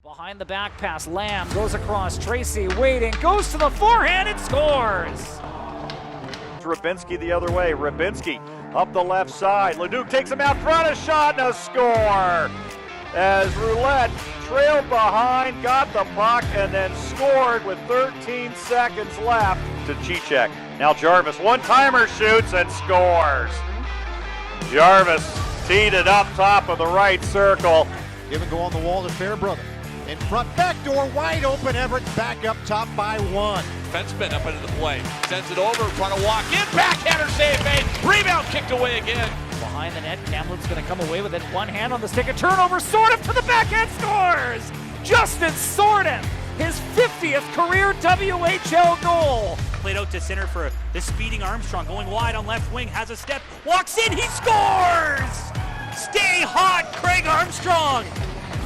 Behind the back pass, Lamb goes across, Tracy waiting, goes to the forehand and scores! Rybinski the other way, Rybinski up the left side, Leduc takes him out front, a shot and a score! As Roulette trailed behind, got the puck, and then scored with 13 seconds left to Cicek. Now Jarvis, one-timer shoots and scores! Jarvis teed it up top of the right circle. Give and go on the wall to Fairbrother. In front, back door wide open, Everett back up top by one. Fenceman up into the play, sends it over, trying to walk in, backhander save made, rebound kicked away again. Behind the net, Kamlut's going to come away with it, one hand on the stick, a turnover, Sordiff to the backhand, scores! Justin Sordiff, his 50th career WHL goal. Played out to center for the speeding Armstrong, going wide on left wing, has a step, walks in, he scores! Stay hot, Craig Armstrong!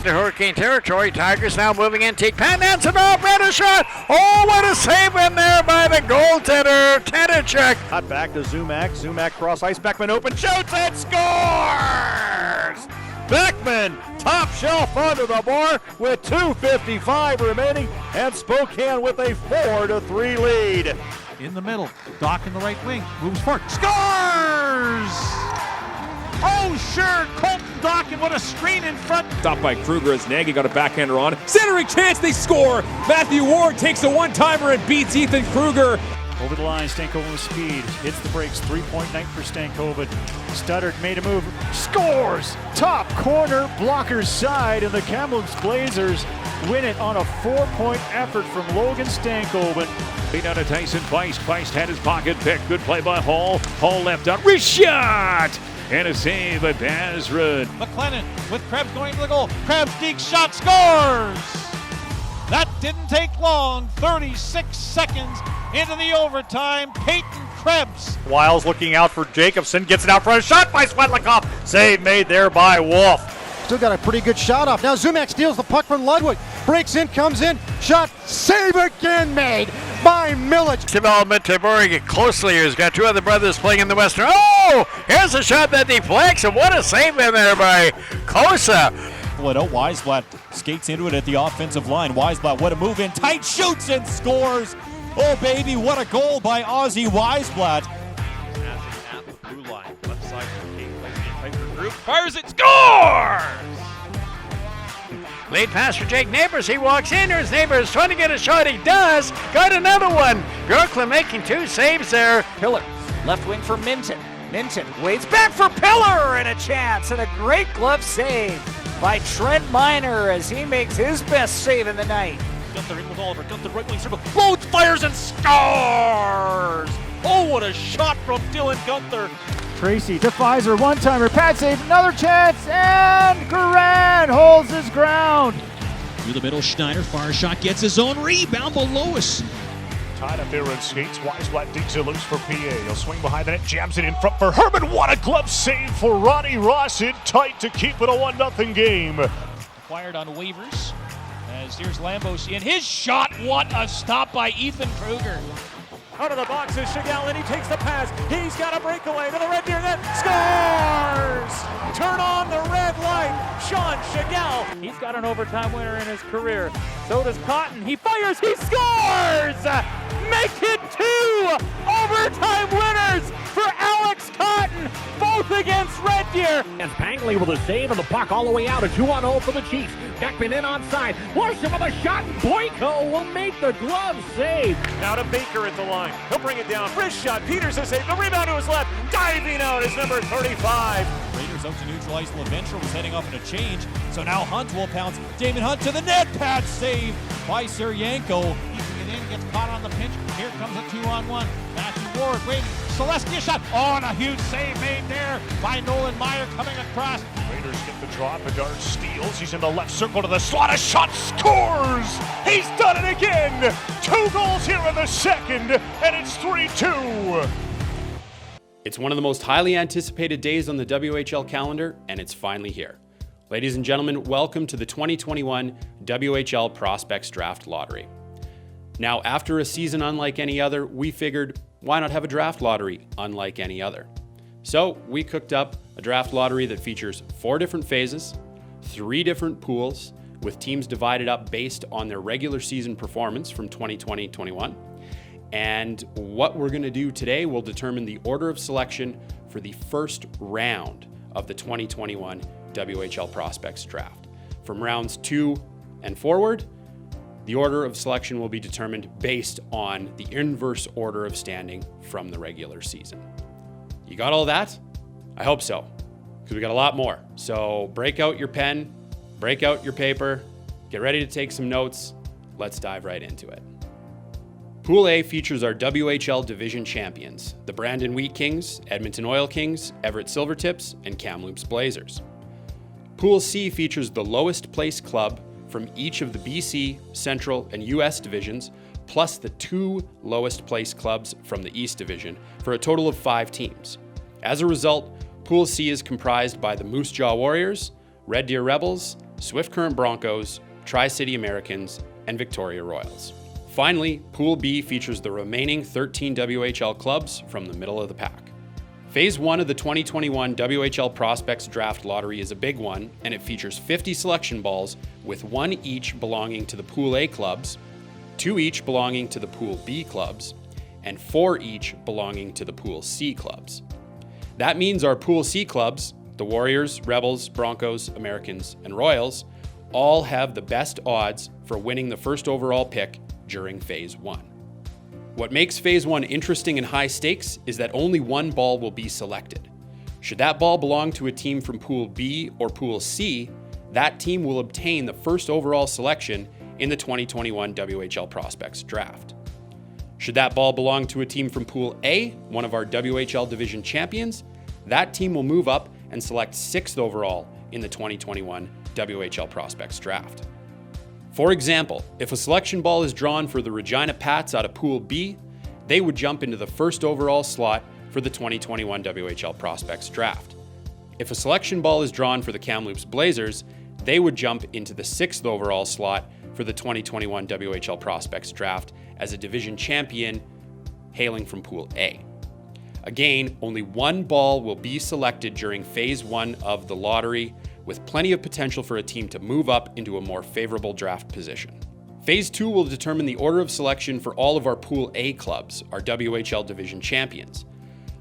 To Hurricane territory, Tigers now moving in, take Pat Nansen off, red a shot, oh what a save in there by the goaltender, Tenacek. Cut back to Zumak cross ice, Beckman open, shoots and scores! Beckman, top shelf under the bar with 2:55 remaining, and Spokane with a 4-3 lead. In the middle, Doc in the right wing, moves forward, scores! Oh, sure, Colton Dock, and what a screen in front. Stopped by Kruger as Nagy got a backhander on. Centering chance, they score. Matthew Ward takes a one-timer and beats Ethan Kruger. Over the line, Stankoven with speed, hits the brakes, three-point night for Stankoven. Stuttered, made a move, scores! Top corner, blocker's side, and the Kamloops Blazers win it on a 4-point effort from Logan Stankoven. Lead out of Tyson Feist. Feist had his pocket picked. Good play by Hall. Hall left out. Wrist shot! And a save by Bazrud. McLennan with Krebs going to the goal. Krebs deep shot, scores! That didn't take long. 36 seconds into the overtime. Peyton Krebs. Wiles looking out for Jacobson, gets it out front, shot by Svetlikov. Save made there by Wolf. Still got a pretty good shot off. Now Zumak steals the puck from Ludwig. Breaks in, comes in, shot, save again made by Milic. Development to Borg closely. He's got two other brothers playing in the Western. Oh, here's a shot that deflects, and what a save in there by Kosa. Pull it out, Weisblatt skates into it at the offensive line. Weisblatt, what a move in tight, shoots and scores. Oh baby, what a goal by Ozzy Weisblatt. At the blue line, left side for Kate, plays in group, fires it, scores! Late pass for Jake Neighbors. He walks in. Here's Neighbors trying to get a shot. He does. Got another one. Bjorklund making two saves there. Pillar, left wing for Minton. Minton waits back for Pillar, and a chance, and a great glove save by Trent Miner as he makes his best save in the night. Gunther in with Oliver, Gunther right wing circle, loads, fires and scores! Oh, what a shot from Dylan Gunther! Tracy to Pfizer, one-timer, pad save, another chance, and Garand holds his ground. Through the middle, Schneider, far shot, gets his own rebound below us. Tied up there and skates. Weisblatt digs it loose for PA. He'll swing behind the net, jams it in front for Herman. What a glove save for Ronnie Ross in tight to keep it a 1-0 game. Acquired on waivers. As here's Lambos in his shot. What a stop by Ethan Kruger. Out of the box is Chagall, and he takes the pass. He's got a breakaway to the Red Deer net. Scores! Turn on the red light. Sean Chagall. He's got an overtime winner in his career. So does Cotton. He fires. He scores! Make it 2 overtime winners for Alex Cotton, both against Red Deer. And Pangley with a save and the puck all the way out. A 2-on-0 for the Chiefs. Beckman in onside. Larson with a shot. Boyko will make the glove save. Now to Baker at the line. He'll bring it down. Wrist shot. Peters has saved. The rebound to his left. Diving out is number 35. Raiders out to neutralize. LaVenture was heading off in a change. So now Hunt will pounce. Damon Hunt to the net. Pad save by Suryanko. Keeping it in. Gets caught on the pinch. Here comes a 2-on-1. Matthew Ward waiting. Celestia shot. Oh, and a huge save made there by Nolan Meyer coming across. Raiders get the draw. Bedard steals. He's in the left circle to the slot. A shot, scores! He's done it again! 2 goals here in the second, and it's 3-2. It's one of the most highly anticipated days on the WHL calendar, and it's finally here. Ladies and gentlemen, welcome to the 2021 WHL Prospects Draft Lottery. Now, after a season unlike any other, we figured, why not have a draft lottery unlike any other? So we cooked up a draft lottery that features 4 different phases, 3 different pools, with teams divided up based on their regular season performance from 2020-21. And what we're going to do today will determine the order of selection for the first round of the 2021 WHL Prospects Draft. From rounds 2 and forward, the order of selection will be determined based on the inverse order of standing from the regular season. You got all that? I hope so, because we got a lot more. So break out your pen, break out your paper, get ready to take some notes. Let's dive right into it. Pool A features our WHL division champions, the Brandon Wheat Kings, Edmonton Oil Kings, Everett Silvertips, and Kamloops Blazers. Pool C features the lowest placed club from each of the BC, Central, and US divisions, plus the 2 lowest placed clubs from the East Division, for a total of 5 teams. As a result, Pool C is comprised by the Moose Jaw Warriors, Red Deer Rebels, Swift Current Broncos, Tri-City Americans, and Victoria Royals. Finally, Pool B features the remaining 13 WHL clubs from the middle of the pack. Phase 1 of the 2021 WHL Prospects Draft Lottery is a big one, and it features 50 selection balls, with 1 each belonging to the Pool A clubs, 2 each belonging to the Pool B clubs, and 4 each belonging to the Pool C clubs. That means our Pool C clubs, the Warriors, Rebels, Broncos, Americans, and Royals, all have the best odds for winning the first overall pick during Phase 1. What makes Phase 1 interesting and high stakes is that only 1 ball will be selected. Should that ball belong to a team from Pool B or Pool C, that team will obtain the first overall selection in the 2021 WHL Prospects Draft. Should that ball belong to a team from Pool A, one of our WHL division champions, that team will move up and select 6th overall in the 2021 WHL Prospects Draft. For example, if a selection ball is drawn for the Regina Pats out of Pool B, they would jump into the 1st overall slot for the 2021 WHL Prospects Draft. If a selection ball is drawn for the Kamloops Blazers, they would jump into the 6th overall slot for the 2021 WHL Prospects Draft as a division champion hailing from Pool A. Again, only 1 ball will be selected during Phase 1 of the lottery, with plenty of potential for a team to move up into a more favorable draft position. Phase 2 will determine the order of selection for all of our Pool A clubs, our WHL division champions.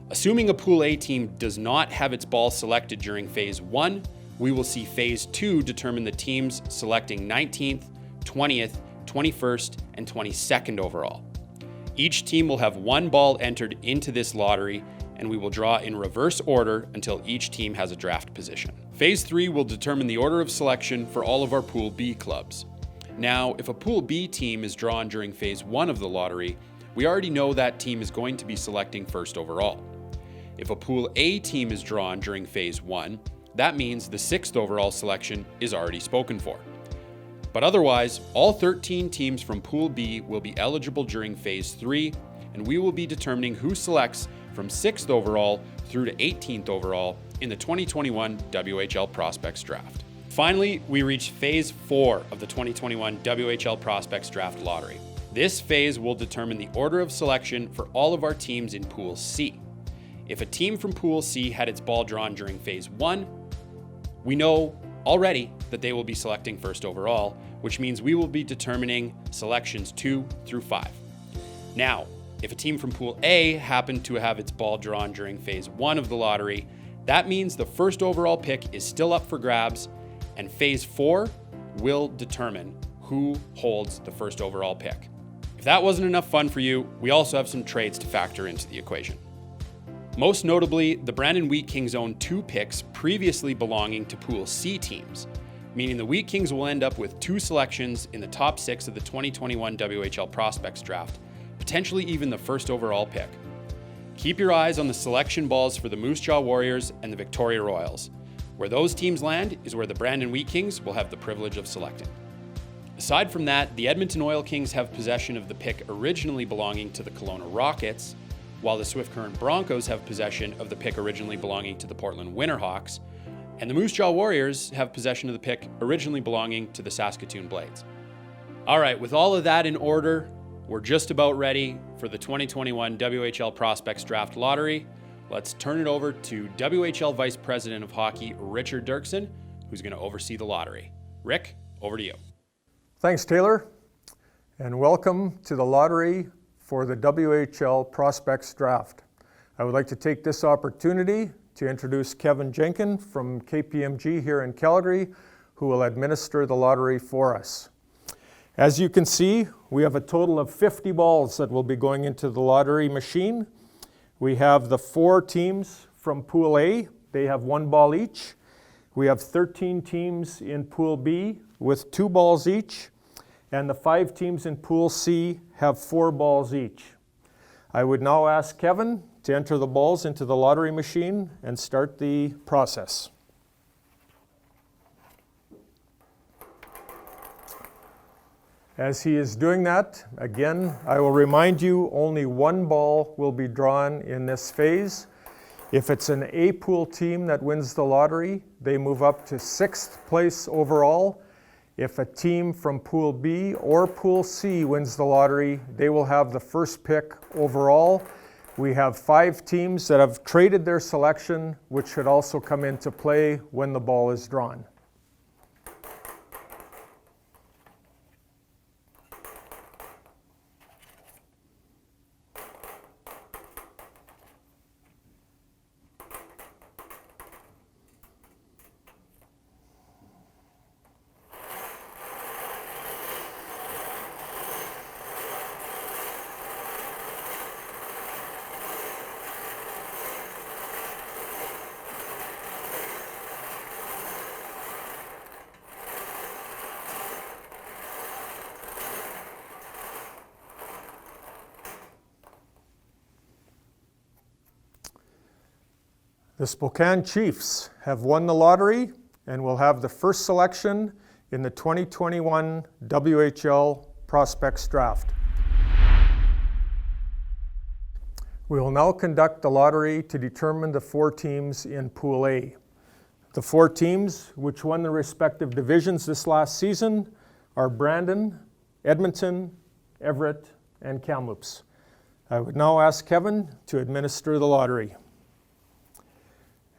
Assuming a Pool A team does not have its ball selected during Phase 1, we will see Phase 2 determine the teams selecting 19th, 20th, 21st, and 22nd overall. Each team will have 1 ball entered into this lottery, and we will draw in reverse order until each team has a draft position. Phase 3 will determine the order of selection for all of our Pool B clubs. Now, if a Pool B team is drawn during Phase 1 of the lottery, we already know that team is going to be selecting 1st overall. If a Pool A team is drawn during Phase 1, that means the 6th overall selection is already spoken for. But otherwise, all 13 teams from Pool B will be eligible during Phase 3, and we will be determining who selects from 6th overall through to 18th overall in the 2021 WHL Prospects Draft. Finally, we reach Phase 4 of the 2021 WHL Prospects Draft Lottery. This phase will determine the order of selection for all of our teams in Pool C. If a team from Pool C had its ball drawn during Phase 1, we know already that they will be selecting 1st overall, which means we will be determining selections 2 through 5. Now, if a team from Pool A happened to have its ball drawn during Phase 1 of the lottery, that means the 1st overall pick is still up for grabs, and Phase 4 will determine who holds the 1st overall pick. If that wasn't enough fun for you, we also have some trades to factor into the equation. Most notably, the Brandon Wheat Kings own 2 picks previously belonging to Pool C teams, meaning the Wheat Kings will end up with 2 selections in the top 6 of the 2021 WHL Prospects Draft, potentially even the 1st overall pick. Keep your eyes on the selection balls for the Moose Jaw Warriors and the Victoria Royals. Where those teams land is where the Brandon Wheat Kings will have the privilege of selecting. Aside from that, the Edmonton Oil Kings have possession of the pick originally belonging to the Kelowna Rockets, while the Swift Current Broncos have possession of the pick originally belonging to the Portland Winterhawks, and the Moose Jaw Warriors have possession of the pick originally belonging to the Saskatoon Blades. All right, with all of that in order, we're just about ready for the 2021 WHL Prospects Draft Lottery. Let's turn it over to WHL Vice President of Hockey, Richard Dirksen, who's going to oversee the lottery. Rick, over to you. Thanks, Taylor, and welcome to the lottery for the WHL Prospects Draft. I would like to take this opportunity to introduce Kevin Jenkin from KPMG here in Calgary, who will administer the lottery for us. As you can see, we have a total of 50 balls that will be going into the lottery machine. We have the 4 teams from Pool A. They have 1 ball each. We have 13 teams in Pool B with 2 balls each, and the 5 teams in Pool C have 4 balls each. I would now ask Kevin to enter the balls into the lottery machine and start the process. As he is doing that, again, I will remind you only 1 ball will be drawn in this phase. If it's an A pool team that wins the lottery, they move up to 6th place overall. If a team from Pool B or Pool C wins the lottery, they will have the first pick overall. We have 5 teams that have traded their selection, which should also come into play when the ball is drawn. The Spokane Chiefs have won the lottery and will have the first selection in the 2021 WHL Prospects Draft. We will now conduct the lottery to determine the 4 teams in Pool A. The 4 teams which won the respective divisions this last season are Brandon, Edmonton, Everett, and Kamloops. I would now ask Kevin to administer the lottery.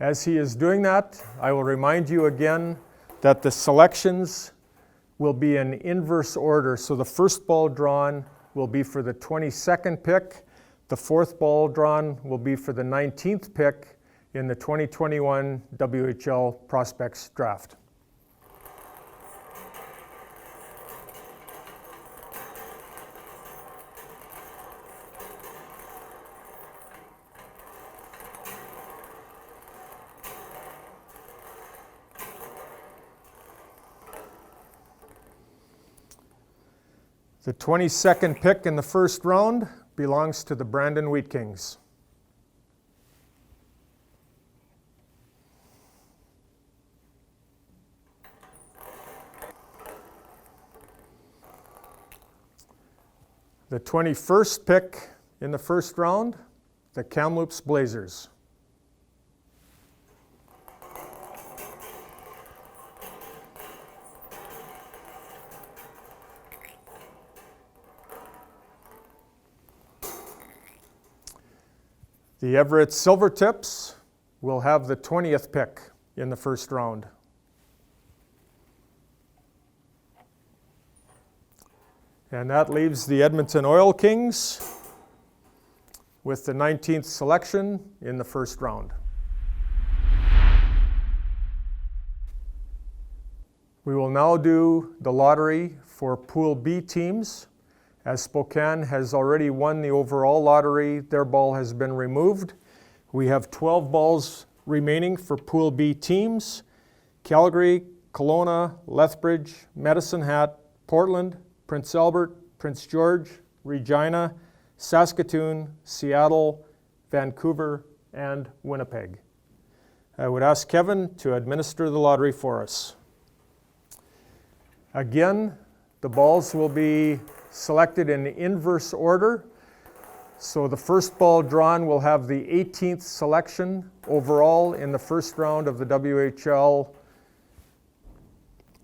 As he is doing that, I will remind you again that the selections will be in inverse order. So the first ball drawn will be for the 22nd pick. The 4th ball drawn will be for the 19th pick in the 2021 WHL Prospects Draft. The 22nd pick in the first round belongs to the Brandon Wheat Kings. The 21st pick in the first round, the Kamloops Blazers. The Everett Silvertips will have the 20th pick in the first round. And that leaves the Edmonton Oil Kings with the 19th selection in the first round. We will now do the lottery for Pool B teams. As Spokane has already won the overall lottery, their ball has been removed. We have 12 balls remaining for Pool B teams. Calgary, Kelowna, Lethbridge, Medicine Hat, Portland, Prince Albert, Prince George, Regina, Saskatoon, Seattle, Vancouver, and Winnipeg. I would ask Kevin to administer the lottery for us. Again, the balls will be selected in inverse order. So the first ball drawn will have the 18th selection overall in the first round of the WHL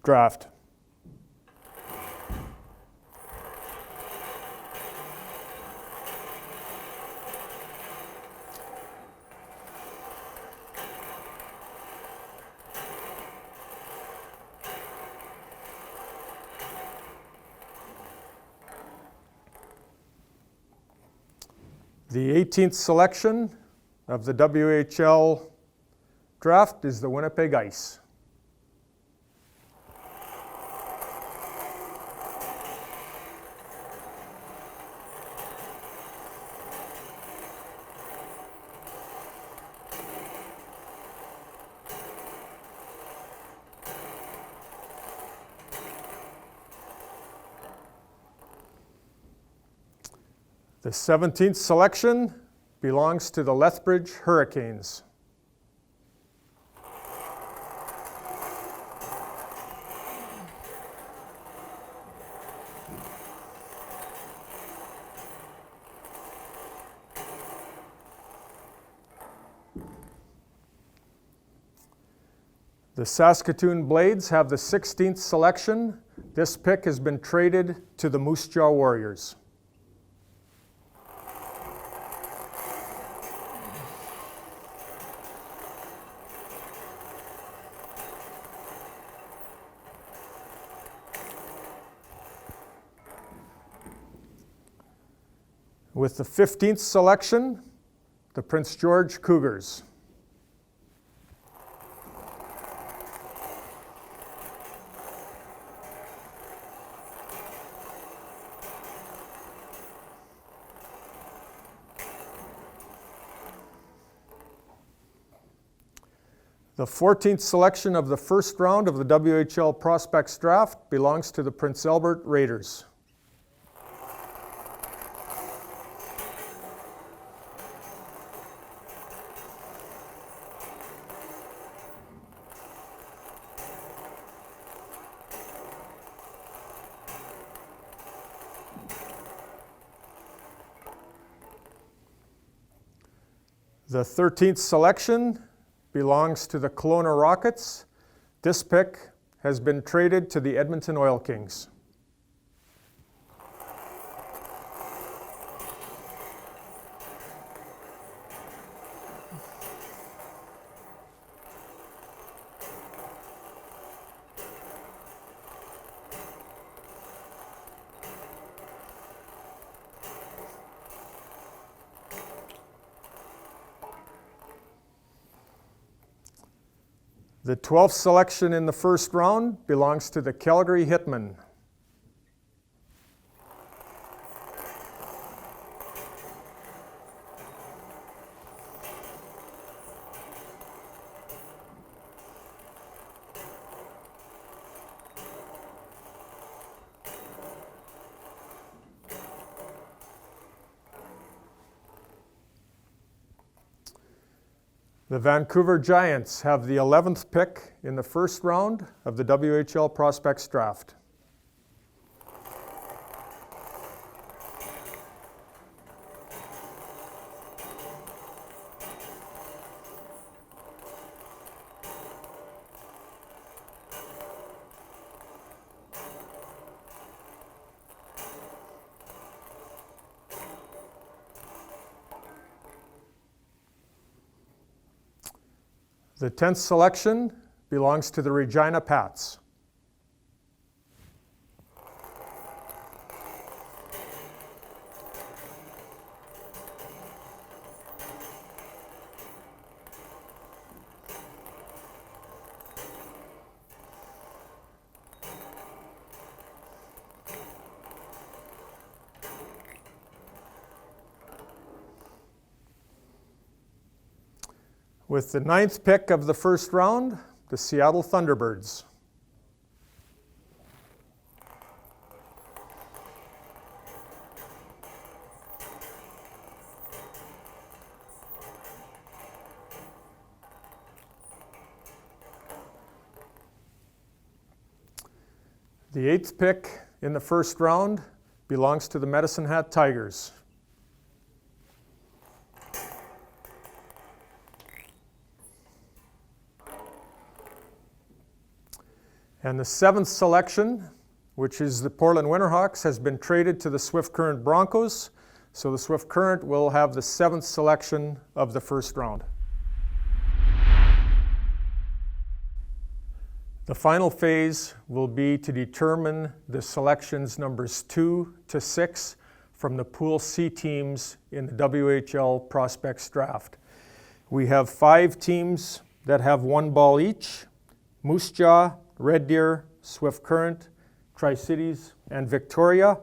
draft. The 18th selection of the WHL draft is the Winnipeg Ice. The 17th selection belongs to the Lethbridge Hurricanes. The Saskatoon Blades have the 16th selection. This pick has been traded to the Moose Jaw Warriors. With the 15th selection, the Prince George Cougars. The 14th selection of the first round of the WHL Prospects Draft belongs to the Prince Albert Raiders. The 13th selection belongs to the Kelowna Rockets. This pick has been traded to the Edmonton Oil Kings. The 12th selection in the first round belongs to the Calgary Hitmen. The Vancouver Giants have the 11th pick in the first round of the WHL Prospects Draft. The 10th selection belongs to the Regina Pats. With the 9th pick of the first round, the Seattle Thunderbirds. The 8th pick in the first round belongs to the Medicine Hat Tigers. And the 7th selection, which is the Portland Winterhawks, has been traded to the Swift Current Broncos. So the Swift Current will have the 7th selection of the first round. The final phase will be to determine the selections numbers 2 to 6 from the Pool C teams in the WHL Prospects Draft. We have 5 teams that have 1 ball each: Moose Jaw, Red Deer, Swift Current, Tri-Cities, and Victoria.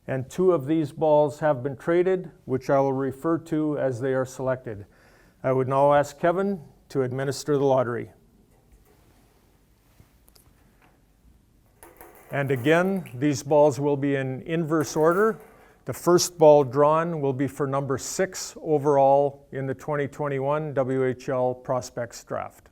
And 2 of these balls have been traded, which I will refer to as they are selected. I would now ask Kevin to administer the lottery. And again, these balls will be in inverse order. The first ball drawn will be for number 6 overall in the 2021 WHL Prospects Draft.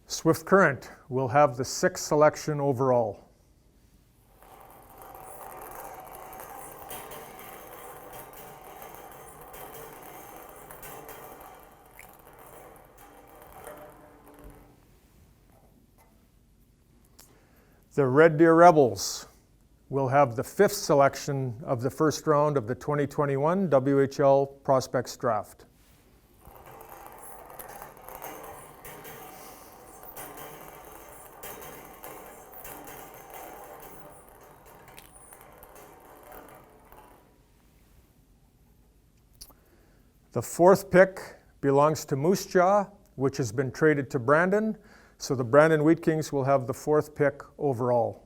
Swift Current will have the 6th selection overall. The Red Deer Rebels will have the 5th selection of the first round of the 2021 WHL Prospects Draft. The 4th pick belongs to Moose Jaw, which has been traded to Brandon. So the Brandon Wheat Kings will have the 4th pick overall.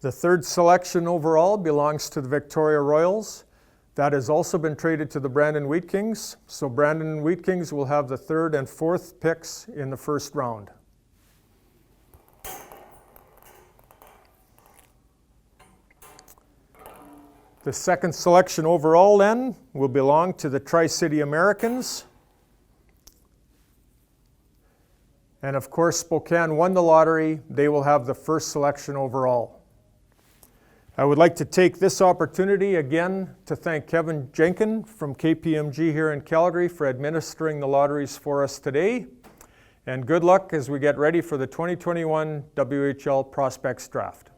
The 3rd selection overall belongs to the Victoria Royals. That has also been traded to the Brandon Wheat Kings. So Brandon Wheat Kings will have the 3rd and 4th picks in the first round. The 2nd selection overall then will belong to the Tri-City Americans. And of course, Spokane won the lottery. They will have the 1st selection overall. I would like to take this opportunity again to thank Kevin Jenkin from KPMG here in Calgary for administering the lotteries for us today. And good luck as we get ready for the 2021 WHL Prospects Draft.